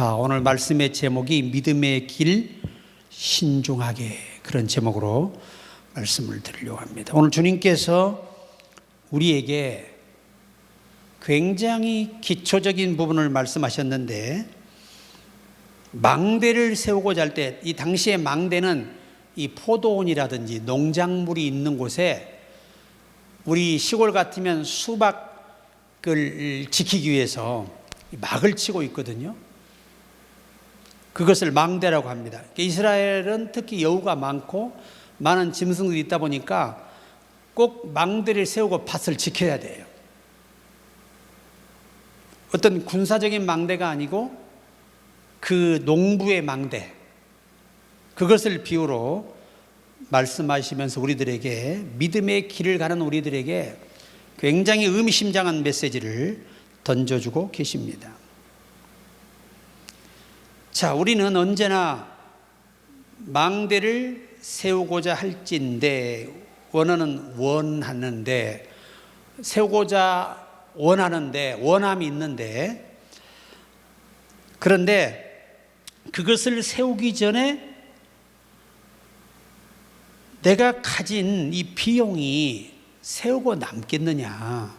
자, 오늘 말씀의 제목이 믿음의 길 신중하게, 그런 제목으로 말씀을 드리려고 합니다. 오늘 주님께서 우리에게 굉장히 기초적인 부분을 말씀하셨는데, 망대를 세우고자 할 때, 이 당시의 망대는 이 포도원이라든지 농작물이 있는 곳에, 우리 시골 같으면 수박을 지키기 위해서 막을 치고 있거든요. 그것을 망대라고 합니다. 이스라엘은 특히 여우가 많고 많은 짐승들이 있다 보니까 꼭 망대를 세우고 밭을 지켜야 돼요. 어떤 군사적인 망대가 아니고 그 농부의 망대, 그것을 비유로 말씀하시면서 우리들에게, 믿음의 길을 가는 우리들에게 굉장히 의미심장한 메시지를 던져주고 계십니다. 자, 우리는 언제나 망대를 세우고자 할진대, 원하는데, 세우고자 원하는데, 원함이 있는데, 그런데 그것을 세우기 전에 내가 가진 이 비용이 세우고 남겠느냐,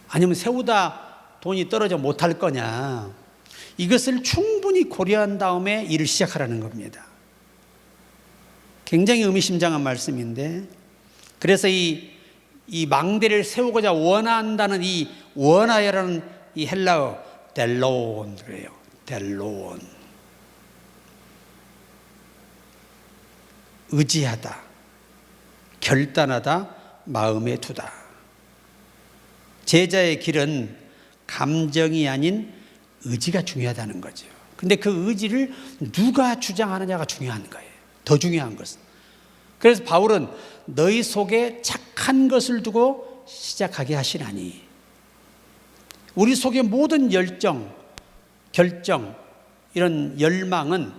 아니면 세우다 돈이 떨어져 못할 거냐, 이것을 충분히 고려한 다음에 일을 시작하라는 겁니다. 굉장히 의미심장한 말씀인데, 그래서 이 망대를 세우고자 원한다는 이 원하여라는 이 헬라어 델로온, 그래요. 델로온. 의지하다, 결단하다, 마음에 두다. 제자의 길은 감정이 아닌 의지가 중요하다는 거죠. 근데 그 의지를 누가 주장하느냐가 중요한 거예요. 더 중요한 것은. 그래서 바울은 너희 속에 착한 것을 두고 시작하게 하시나니, 우리 속에 모든 열정, 결정, 이런 열망은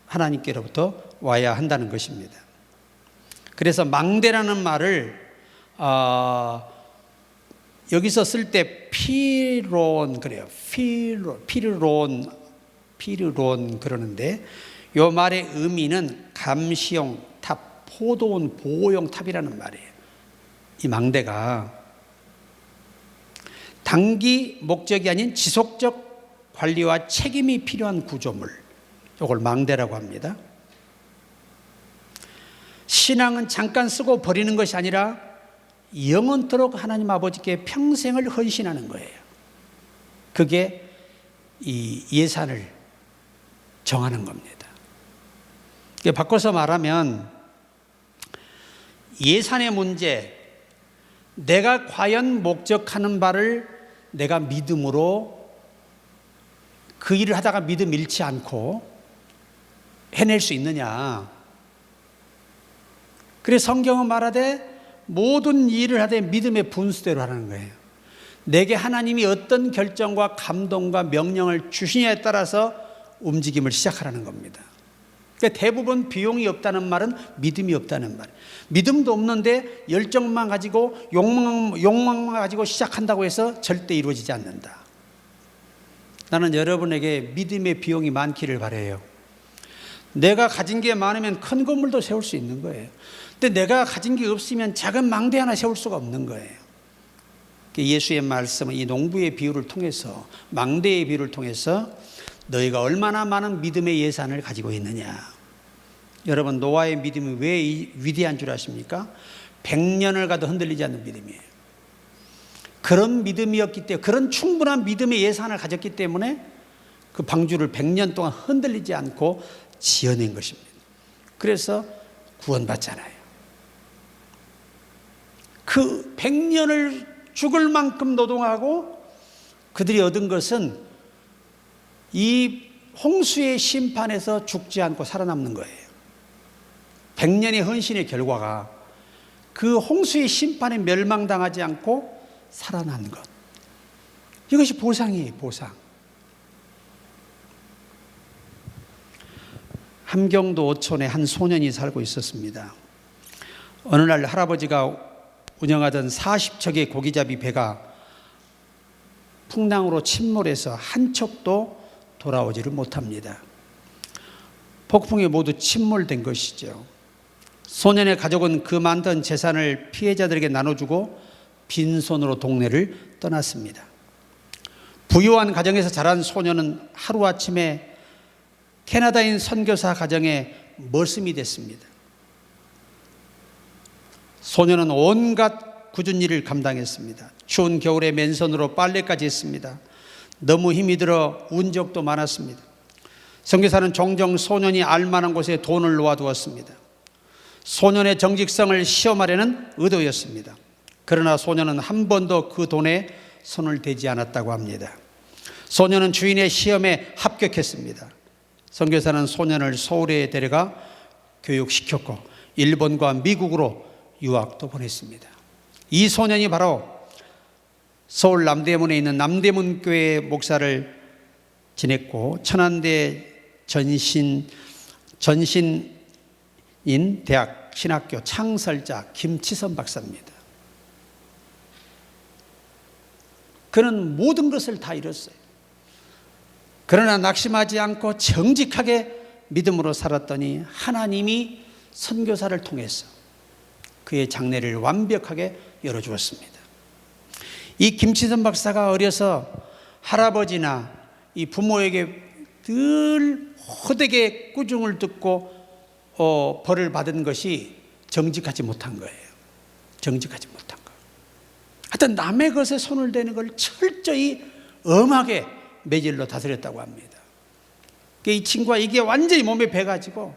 하나님께로부터 와야 한다는 것입니다. 그래서 망대라는 말을 여기서 쓸 때 피론, 그래요. 피르론 그러는데, 이 말의 의미는 감시용 탑, 포도원 보호용 탑이라는 말이에요. 이 망대가 단기 목적이 아닌 지속적 관리와 책임이 필요한 구조물, 이걸 망대라고 합니다. 신앙은 잠깐 쓰고 버리는 것이 아니라 영원토록 하나님 아버지께 평생을 헌신하는 거예요. 그게 이 예산을 정하는 겁니다. 바꿔서 말하면, 예산의 문제, 내가 과연 목적하는 바를 내가 믿음으로 그 일을 하다가 믿음 잃지 않고 해낼 수 있느냐. 그래서 성경은 말하되 모든 일을 하되 믿음의 분수대로 하라는 거예요. 내게 하나님이 어떤 결정과 감동과 명령을 주시냐에 따라서 움직임을 시작하라는 겁니다. 그러니까 대부분 비용이 없다는 말은 믿음이 없다는 말이에요. 믿음도 없는데 열정만 가지고 욕망만 가지고 시작한다고 해서 절대 이루어지지 않는다. 나는 여러분에게 믿음의 비용이 많기를 바라요. 내가 가진 게 많으면 큰 건물도 세울 수 있는 거예요. 근데 내가 가진 게 없으면 작은 망대 하나 세울 수가 없는 거예요. 예수의 말씀은 이 농부의 비유를 통해서, 망대의 비유를 통해서 너희가 얼마나 많은 믿음의 예산을 가지고 있느냐. 여러분, 노아의 믿음이 왜 위대한 줄 아십니까? 100년을 가도 흔들리지 않는 믿음이에요. 그런 믿음이었기 때문에, 그런 충분한 믿음의 예산을 가졌기 때문에 그 방주를 100년 동안 흔들리지 않고 지어낸 것입니다. 그래서 구원받잖아요. 그 100년을 죽을 만큼 노동하고 그들이 얻은 것은 이 홍수의 심판에서 죽지 않고 살아남는 거예요. 100년의 헌신의 결과가 그 홍수의 심판에 멸망당하지 않고 살아난 것. 이것이 보상이에요, 보상. 함경도 어촌에 한 소년이 살고 있었습니다. 어느 날 할아버지가 운영하던 40척의 고기잡이 배가 풍랑으로 침몰해서 한 척도 돌아오지를 못합니다. 폭풍에 모두 침몰된 것이죠. 소년의 가족은 그 많던 재산을 피해자들에게 나눠주고 빈손으로 동네를 떠났습니다. 부유한 가정에서 자란 소년은 하루아침에 캐나다인 선교사 가정의 머슴이 됐습니다. 소년은 온갖 굳은 일을 감당했습니다. 추운 겨울에 맨손으로 빨래까지 했습니다. 너무 힘이 들어 운 적도 많았습니다. 선교사는 종종 소년이 알만한 곳에 돈을 놓아두었습니다. 소년의 정직성을 시험하려는 의도였습니다. 그러나 소년은 한 번도 그 돈에 손을 대지 않았다고 합니다. 소년은 주인의 시험에 합격했습니다. 선교사는 소년을 서울에 데려가 교육시켰고 일본과 미국으로 유학도 보냈습니다. 이 소년이 바로 서울 남대문에 있는 남대문교회 목사를 지냈고 천안대 전신인 대학 신학교 창설자 김치선 박사입니다. 그는 모든 것을 다 잃었어요. 그러나 낙심하지 않고 정직하게 믿음으로 살았더니 하나님이 선교사를 통해서 그의 장래를 완벽하게 열어주었습니다. 이 김치선 박사가 어려서 할아버지나 이 부모에게 늘 호되게 꾸중을 듣고 벌을 받은 것이 정직하지 못한 거예요. 정직하지 못한 거. 하여튼 남의 것에 손을 대는 걸 철저히 엄하게 매질로 다스렸다고 합니다. 이 친구가 이게 완전히 몸에 배가지고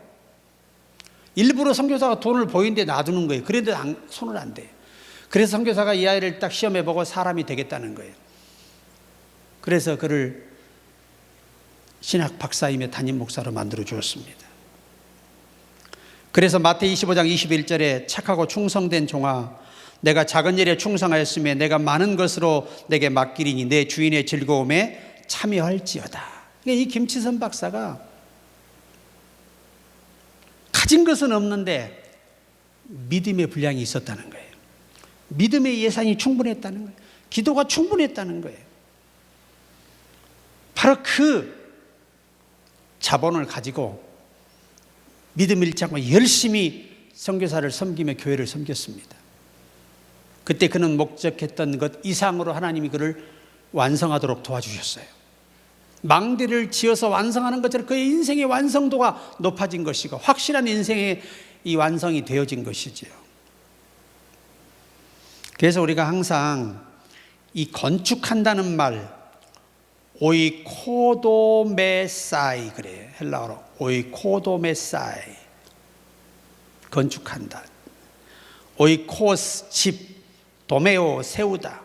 일부러 선교사가 돈을 보이는데 놔두는 거예요. 그런데 손을 안 대요. 그래서 선교사가 이 아이를 딱 시험해보고 사람이 되겠다는 거예요. 그래서 그를 신학 박사이며 담임 목사로 만들어 주었습니다. 그래서 마태이 25장 21절에 착하고 충성된 종아, 내가 작은 일에 충성하였으며 내가 많은 것으로 내게 맡기리니 내 주인의 즐거움에 참여할지어다. 이 김치선 박사가 가진 것은 없는데 믿음의 분량이 있었다는 거예요. 믿음의 예산이 충분했다는 거예요. 기도가 충분했다는 거예요. 바로 그 자본을 가지고 믿음 잃지 않고 열심히 선교사를 섬기며 교회를 섬겼습니다. 그때 그는 목적했던 것 이상으로 하나님이 그를 완성하도록 도와주셨어요. 망대를 지어서 완성하는 것처럼 그의 인생의 완성도가 높아진 것이고 확실한 인생의 이 완성이 되어진 것이지요. 그래서 우리가 항상 이 건축한다는 말 오이코도메사이 그래요. 헬라어로 오이코도메사이 건축한다. 오이코스 집, 도메오 세우다.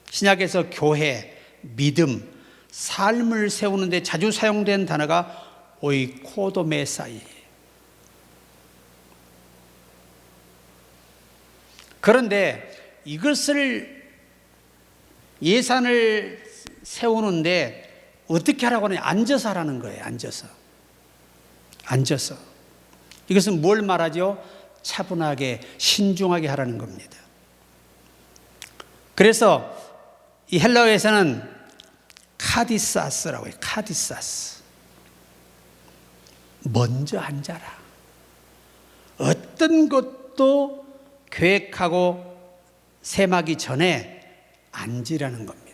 신약에서 교회, 믿음, 삶을 세우는데 자주 사용된 단어가 오이코도메사이. 그런데 이것을 예산을 세우는데 어떻게 하라고 하느냐? 앉아서 하라는 거예요. 앉아서. 이것은 뭘 말하죠? 차분하게 신중하게 하라는 겁니다. 그래서 이 헬라어에서는 카디사스라고 해요. 카디사스. 먼저 앉아라. 어떤 것도 계획하고 셈하기 전에 앉으라는 겁니다.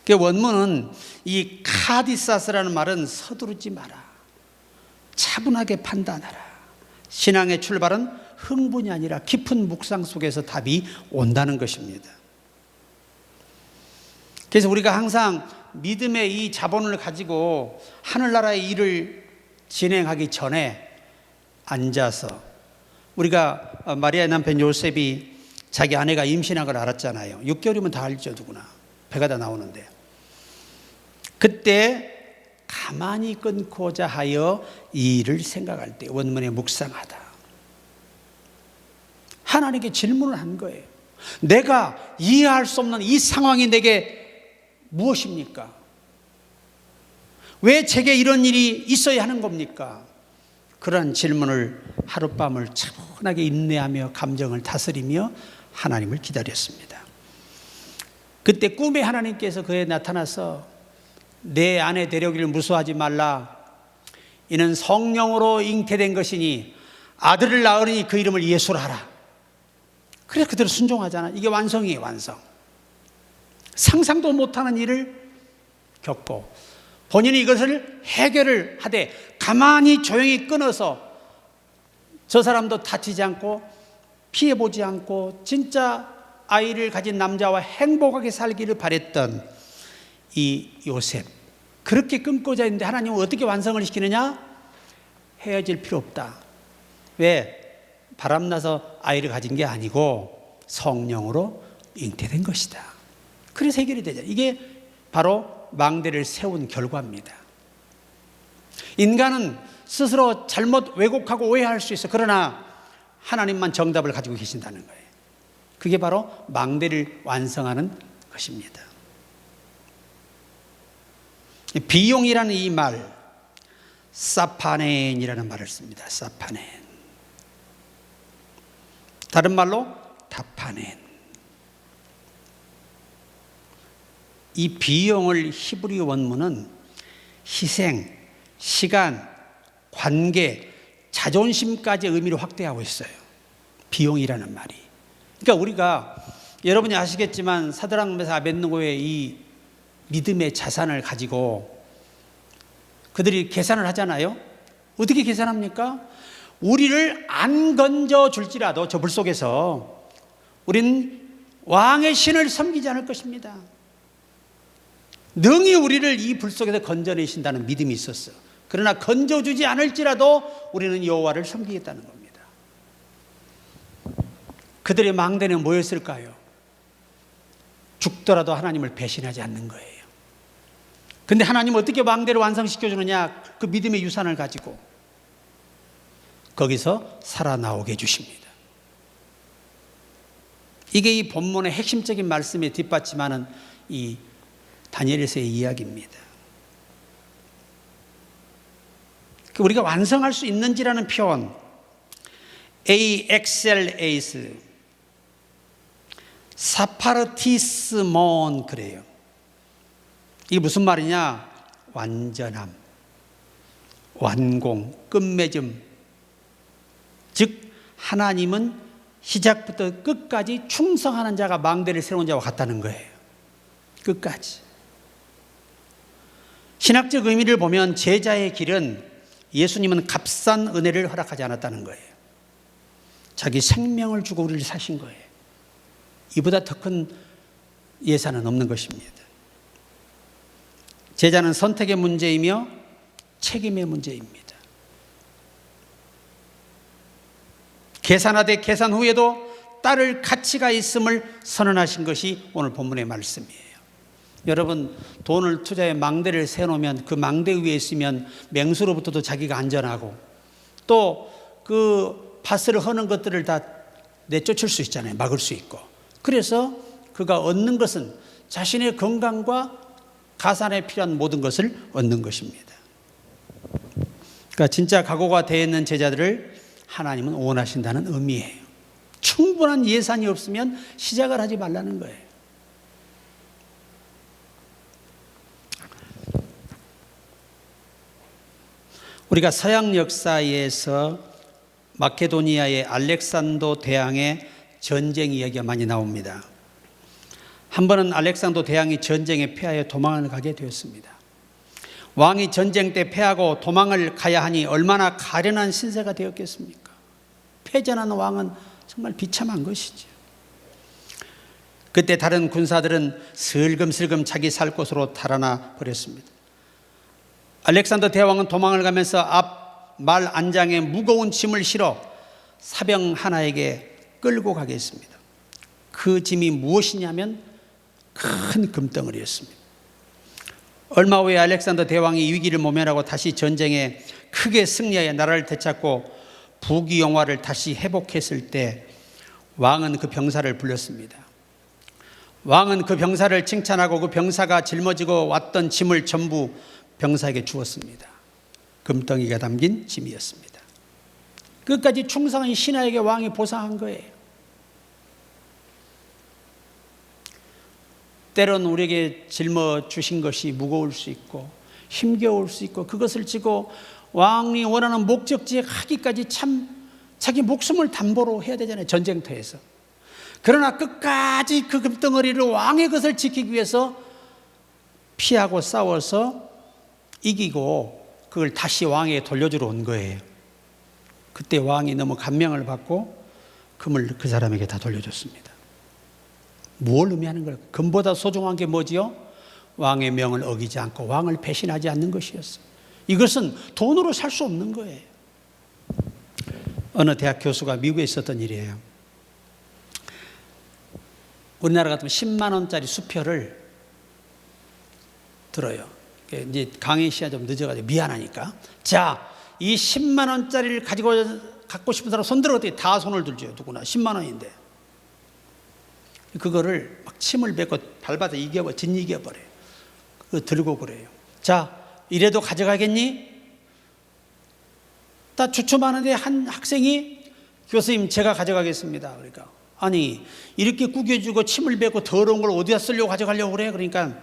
그 원문은 이 카디사스라는 말은 서두르지 마라. 차분하게 판단하라. 신앙의 출발은 흥분이 아니라 깊은 묵상 속에서 답이 온다는 것입니다. 그래서 우리가 항상 믿음의 이 자본을 가지고 하늘나라의 일을 진행하기 전에 앉아서 우리가 마리아의 남편 요셉이 자기 아내가 임신한 걸 알았잖아요. 6개월이면 다 알죠, 누구나. 배가 다 나오는데. 그때 가만히 끊고자 하여 이 일을 생각할 때 원문에 묵상하다. 하나님께 질문을 한 거예요. 내가 이해할 수 없는 이 상황이 내게 무엇입니까? 왜 제게 이런 일이 있어야 하는 겁니까? 그러한 질문을 하룻밤을 차분하게 인내하며 감정을 다스리며 하나님을 기다렸습니다. 그때 꿈에 하나님께서 그에 나타나서 내 아내 데려오기를 무서워하지 말라. 이는 성령으로 잉태된 것이니 아들을 낳으니 그 이름을 예수라 하라. 그래서 그대로 순종하잖아. 이게 완성이에요, 완성. 상상도 못하는 일을 겪고 본인이 이것을 해결을 하되 가만히 조용히 끊어서 저 사람도 다치지 않고 피해보지 않고 진짜 아이를 가진 남자와 행복하게 살기를 바랬던 이 요셉, 그렇게 끊고자 했는데 하나님은 어떻게 완성을 시키느냐? 헤어질 필요 없다. 왜? 바람나서 아이를 가진 게 아니고 성령으로 잉태된 것이다. 그래서 해결이 되죠. 이게 바로 망대를 세운 결과입니다. 인간은 스스로 잘못 왜곡하고 오해할 수 있어. 그러나 하나님만 정답을 가지고 계신다는 거예요. 그게 바로 망대를 완성하는 것입니다. 비용이라는 이 말, 사파넨이라는 말을 씁니다. 사파넨. 다른 말로 다파넨. 이 비용을 히브리 원문은 희생, 시간, 관계, 자존심까지 의미를 확대하고 있어요. 비용이라는 말이. 그러니까 우리가 여러분이 아시겠지만 사드락 메삭 아벳느고의 이 믿음의 자산을 가지고 그들이 계산을 하잖아요. 어떻게 계산합니까? 우리를 안 건져 줄지라도 저 불 속에서 우린 왕의 신을 섬기지 않을 것입니다. 능히 우리를 이 불 속에서 건져내신다는 믿음이 있었어. 그러나 건져주지 않을지라도 우리는 여호와를 섬기겠다는 겁니다. 그들의 망대는 뭐였을까요? 죽더라도 하나님을 배신하지 않는 거예요. 근데 하나님은 어떻게 망대를 완성시켜주느냐? 그 믿음의 유산을 가지고 거기서 살아나오게 해주십니다. 이게 이 본문의 핵심적인 말씀에 뒷받침하는 이 다니엘서의 이야기입니다. 우리가 완성할 수 있는지라는 표현, AXLAS, 사파르티스몬 그래요. 이게 무슨 말이냐? 완전함, 완공, 끝맺음. 즉 하나님은 시작부터 끝까지 충성하는 자가 망대를 세우는 자와 같다는 거예요. 끝까지. 신학적 의미를 보면 제자의 길은 예수님은 값싼 은혜를 허락하지 않았다는 거예요. 자기 생명을 주고 우리를 사신 거예요. 이보다 더 큰 예산은 없는 것입니다. 제자는 선택의 문제이며 책임의 문제입니다. 계산하되 계산 후에도 따를 가치가 있음을 선언하신 것이 오늘 본문의 말씀이에요. 여러분, 돈을 투자해 망대를 세워놓으면 그 망대 위에 있으면 맹수로부터도 자기가 안전하고 또 그 밭을 허는 것들을 다 내쫓을 수 있잖아요. 막을 수 있고. 그래서 그가 얻는 것은 자신의 건강과 가산에 필요한 모든 것을 얻는 것입니다. 그러니까 진짜 각오가 되어 있는 제자들을 하나님은 원하신다는 의미예요. 충분한 예산이 없으면 시작을 하지 말라는 거예요. 우리가 서양 역사에서 마케도니아의 알렉산더 대왕의 전쟁 이야기가 많이 나옵니다. 한 번은 알렉산더 대왕이 전쟁에 패하여 도망을 가게 되었습니다. 왕이 전쟁 때 패하고 도망을 가야 하니 얼마나 가련한 신세가 되었겠습니까? 패전한 왕은 정말 비참한 것이죠. 그때 다른 군사들은 슬금슬금 자기 살 곳으로 달아나 버렸습니다. 알렉산더 대왕은 도망을 가면서 앞 말 안장에 무거운 짐을 실어 사병 하나에게 끌고 가게 했습니다. 그 짐이 무엇이냐면 큰 금덩어리였습니다. 얼마 후에 알렉산더 대왕이 위기를 모면하고 다시 전쟁에 크게 승리하여 나라를 되찾고 부귀영화를 다시 회복했을 때 왕은 그 병사를 불렀습니다. 왕은 그 병사를 칭찬하고 그 병사가 짊어지고 왔던 짐을 전부 병사에게 주었습니다. 금덩이가 담긴 짐이었습니다. 끝까지 충성한 신하에게 왕이 보상한 거예요. 때론 우리에게 짊어주신 것이 무거울 수 있고 힘겨울 수 있고 그것을 지고 왕이 원하는 목적지에 가기까지 참 자기 목숨을 담보로 해야 되잖아요. 전쟁터에서. 그러나 끝까지 그 금덩어리를 왕의 것을 지키기 위해서 피하고 싸워서 이기고 그걸 다시 왕에게 돌려주러 온 거예요. 그때 왕이 너무 감명을 받고 금을 그 사람에게 다 돌려줬습니다. 뭘 의미하는 걸까요? 금보다 소중한 게 뭐지요? 왕의 명을 어기지 않고 왕을 배신하지 않는 것이었어요. 이것은 돈으로 살 수 없는 거예요. 어느 대학 교수가 미국에 있었던 일이에요. 우리나라 같으면 10만 원짜리 수표를 들어요. 이제 강의 시간 좀 늦어가지고 미안하니까. 자, 이 10만 원짜리를 갖고 싶은 사람 손들어. 어떻게 다 손을 들죠. 누구나 10만 원인데. 그거를 막 침을 뱉고 밟아서 짓이겨버려요. 그거 들고 그래요. 자, 이래도 가져가겠니? 다 주춤하는데 한 학생이 교수님 제가 가져가겠습니다. 그러니까 아니 이렇게 구겨주고 침을 뱉고 더러운 걸 어디다 쓰려고 가져가려고 그래? 그러니까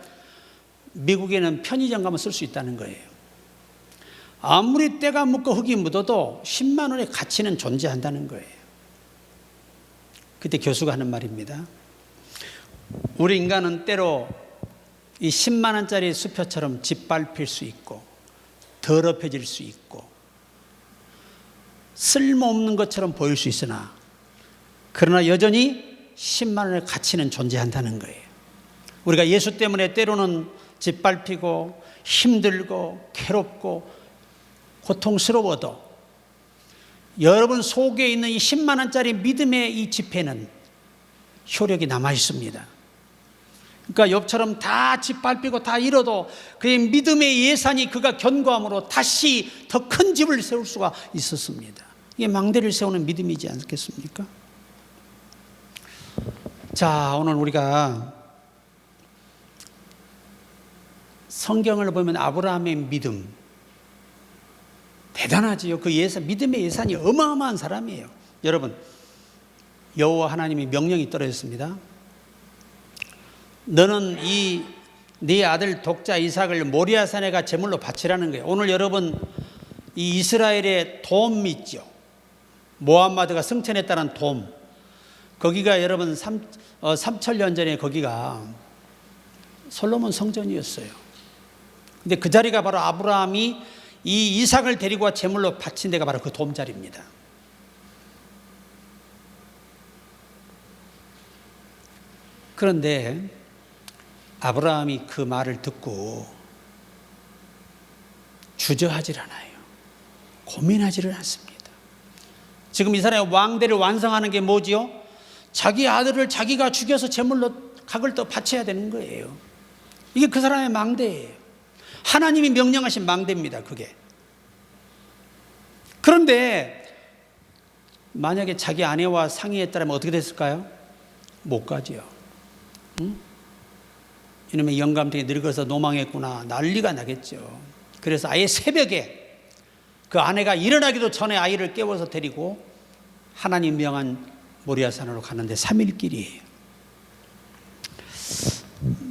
미국에는 편의점 가면 쓸 수 있다는 거예요. 아무리 때가 묻고 흙이 묻어도 10만 원의 가치는 존재한다는 거예요. 그때 교수가 하는 말입니다. 우리 인간은 때로 이 10만 원짜리 수표처럼 짓밟힐 수 있고 더럽혀질 수 있고 쓸모없는 것처럼 보일 수 있으나 그러나 여전히 10만 원의 가치는 존재한다는 거예요. 우리가 예수 때문에 때로는 짓밟히고 힘들고 괴롭고 고통스러워도 여러분 속에 있는 이 10만 원짜리 믿음의 이 지폐는 효력이 남아 있습니다. 그러니까 욥처럼 다 짓밟히고 다 잃어도 그의 믿음의 예산이 그가 견고함으로 다시 더 큰 집을 세울 수가 있었습니다. 이게 망대를 세우는 믿음이지 않겠습니까? 자, 오늘 우리가 성경을 보면 아브라함의 믿음 대단하지요. 그 예산, 믿음의 예산이 어마어마한 사람이에요. 여러분, 여호와 하나님이 명령이 떨어졌습니다. 너는 네 아들 독자 이삭을 모리아산에 가 제물로 바치라는 거예요. 오늘 여러분 이 이스라엘의 돔 있죠. 모함마드가 승천했다는 돔. 거기가 여러분 3,000년 전에 거기가 솔로몬 성전이었어요. 근데 그 자리가 바로 아브라함이 이 이삭을 데리고 와 제물로 바친 데가 바로 그 돔 자리입니다. 그런데 아브라함이 그 말을 듣고 주저하질 않아요. 고민하지를 않습니다. 지금 이 사람의 왕대를 완성하는 게 뭐지요? 자기 아들을 자기가 죽여서 제물로 각을 더 바쳐야 되는 거예요. 이게 그 사람의 망대예요. 하나님이 명령하신 망대입니다. 그게. 그런데 만약에 자기 아내와 상의했다면 어떻게 됐을까요? 못 가지요. 응? 이놈의 영감탱이 늙어서 노망했구나 난리가 나겠죠. 그래서 아예 새벽에 그 아내가 일어나기도 전에 아이를 깨워서 데리고 하나님 명한 모리아산으로 가는데 3일 길이에요.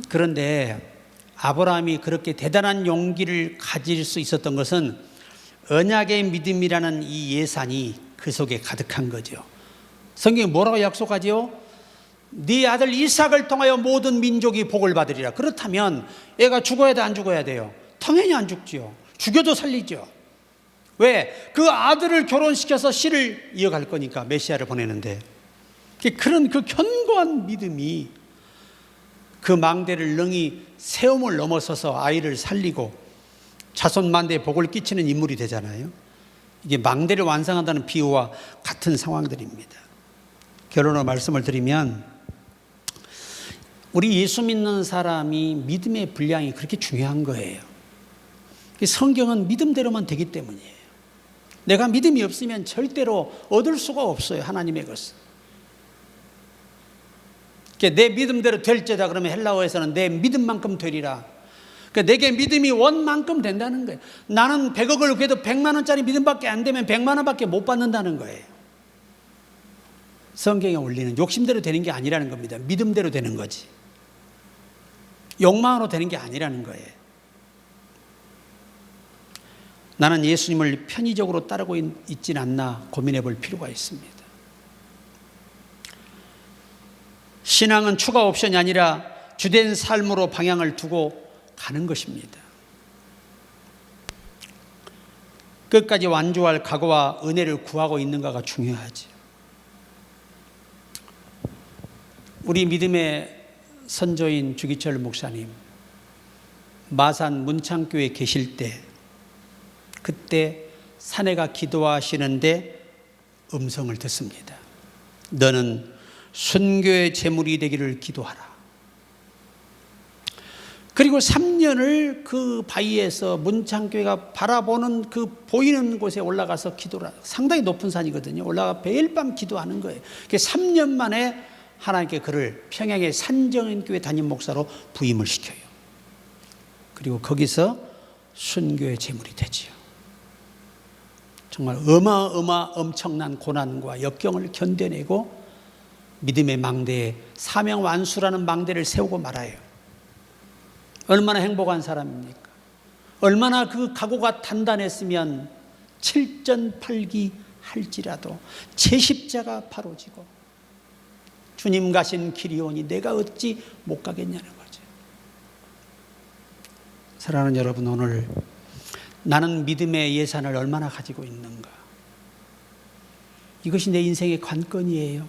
그런데 아브라함이 그렇게 대단한 용기를 가질 수 있었던 것은 언약의 믿음이라는 이 예산이 그 속에 가득한 거죠. 성경이 뭐라고 약속하지요? 네 아들 이삭을 통하여 모든 민족이 복을 받으리라. 그렇다면 애가 죽어야 돼, 안 죽어야 돼요? 당연히 안 죽지요. 죽여도 살리죠. 왜? 그 아들을 결혼시켜서 씨를 이어갈 거니까 메시아를 보내는데 그런 그 견고한 믿음이 그 망대를 능히 세움을 넘어서서 아이를 살리고 자손만대에 복을 끼치는 인물이 되잖아요. 이게 망대를 완성한다는 비유와 같은 상황들입니다. 결론으로 말씀을 드리면 우리 예수 믿는 사람이 믿음의 분량이 그렇게 중요한 거예요. 성경은 믿음대로만 되기 때문이에요. 내가 믿음이 없으면 절대로 얻을 수가 없어요. 하나님의 것을. 내 믿음대로 될지다 그러면 헬라어에서는 내 믿음만큼 되리라. 내게 믿음이 원만큼 된다는 거예요. 나는 100억을 구해도 100만 원짜리 믿음밖에 안 되면 100만 원밖에 못 받는다는 거예요. 성경의 원리는 욕심대로 되는 게 아니라는 겁니다. 믿음대로 되는 거지. 욕망으로 되는 게 아니라는 거예요. 나는 예수님을 편의적으로 따르고 있진 않나 고민해 볼 필요가 있습니다. 신앙은 추가 옵션이 아니라 주된 삶으로 방향을 두고 가는 것입니다. 끝까지 완주할 각오와 은혜를 구하고 있는가가 중요하지. 우리 믿음의 선조인 주기철 목사님, 마산 문창교회에 계실 때, 그때 사내가 기도하시는데 음성을 듣습니다. 너는 순교의 제물이 되기를 기도하라. 그리고 3년을 그 바위에서 문창교회가 바라보는 그 보이는 곳에 올라가서 기도를, 상당히 높은 산이거든요. 올라가 매일 밤 기도하는 거예요. 3년 만에 하나님께 그를 평양의 산정인교회 담임 목사로 부임을 시켜요. 그리고 거기서 순교의 제물이 되지요. 정말 엄청난 고난과 역경을 견뎌내고 믿음의 망대에 사명 완수라는 망대를 세우고 말아요. 얼마나 행복한 사람입니까? 얼마나 그 각오가 단단했으면 7전8기 할지라도 제 십자가 바로 지고 주님 가신 길이 오니 내가 어찌 못 가겠냐는 거죠. 사랑하는 여러분, 오늘 나는 믿음의 예산을 얼마나 가지고 있는가? 이것이 내 인생의 관건이에요.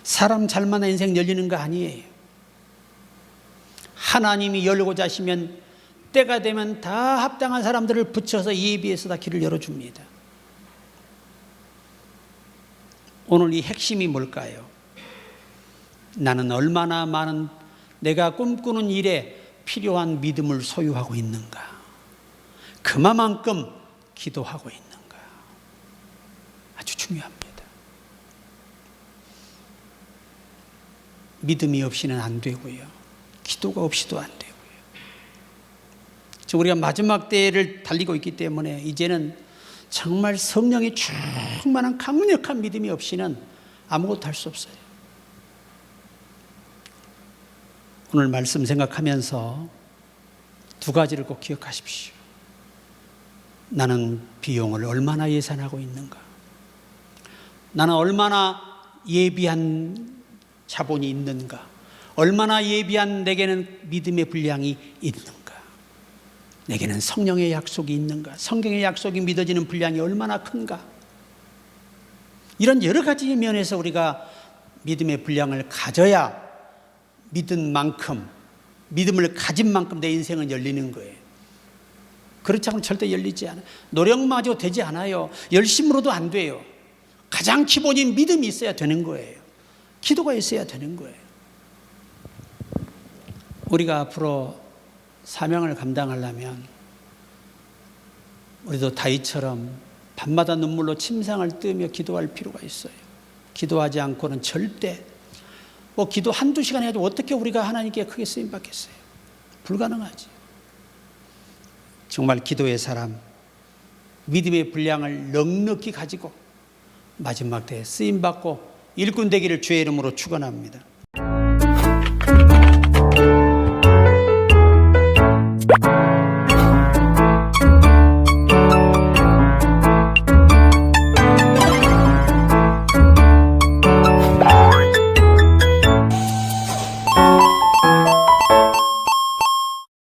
사람 잘 만나 인생 열리는 거 아니에요. 하나님이 열고자 하시면 때가 되면 다 합당한 사람들을 붙여서 예비해서 다 길을 열어줍니다. 오늘 이 핵심이 뭘까요? 나는 얼마나 많은 내가 꿈꾸는 일에 필요한 믿음을 소유하고 있는가? 그만큼 기도하고 있는가? 아주 중요합니다. 믿음이 없이는 안 되고요. 기도가 없이도 안 되고요. 지금 우리가 마지막 때를 달리고 있기 때문에 이제는 정말 성령이 충만한 강력한 믿음이 없이는 아무것도 할 수 없어요. 오늘 말씀 생각하면서 두 가지를 꼭 기억하십시오. 나는 비용을 얼마나 예산하고 있는가? 나는 얼마나 예비한 자본이 있는가? 얼마나 예비한 내게는 믿음의 분량이 있는가? 내게는 성령의 약속이 있는가? 성경의 약속이 믿어지는 분량이 얼마나 큰가? 이런 여러 가지 면에서 우리가 믿음의 분량을 가져야 믿은 만큼, 믿음을 가진 만큼 내 인생은 열리는 거예요. 그렇지 않으면 절대 열리지 않아요. 노력마저 되지 않아요. 열심으로도 안 돼요. 가장 기본인 믿음이 있어야 되는 거예요. 기도가 있어야 되는 거예요. 우리가 앞으로 사명을 감당하려면 우리도 다윗처럼 밤마다 눈물로 침상을 뜨며 기도할 필요가 있어요. 기도하지 않고는 절대 기도 한두 시간 해도 어떻게 우리가 하나님께 크게 쓰임 받겠어요? 불가능하지. 정말 기도의 사람, 믿음의 분량을 넉넉히 가지고 마지막 때에 쓰임 받고 일꾼 되기를 주의 이름으로 축원합니다.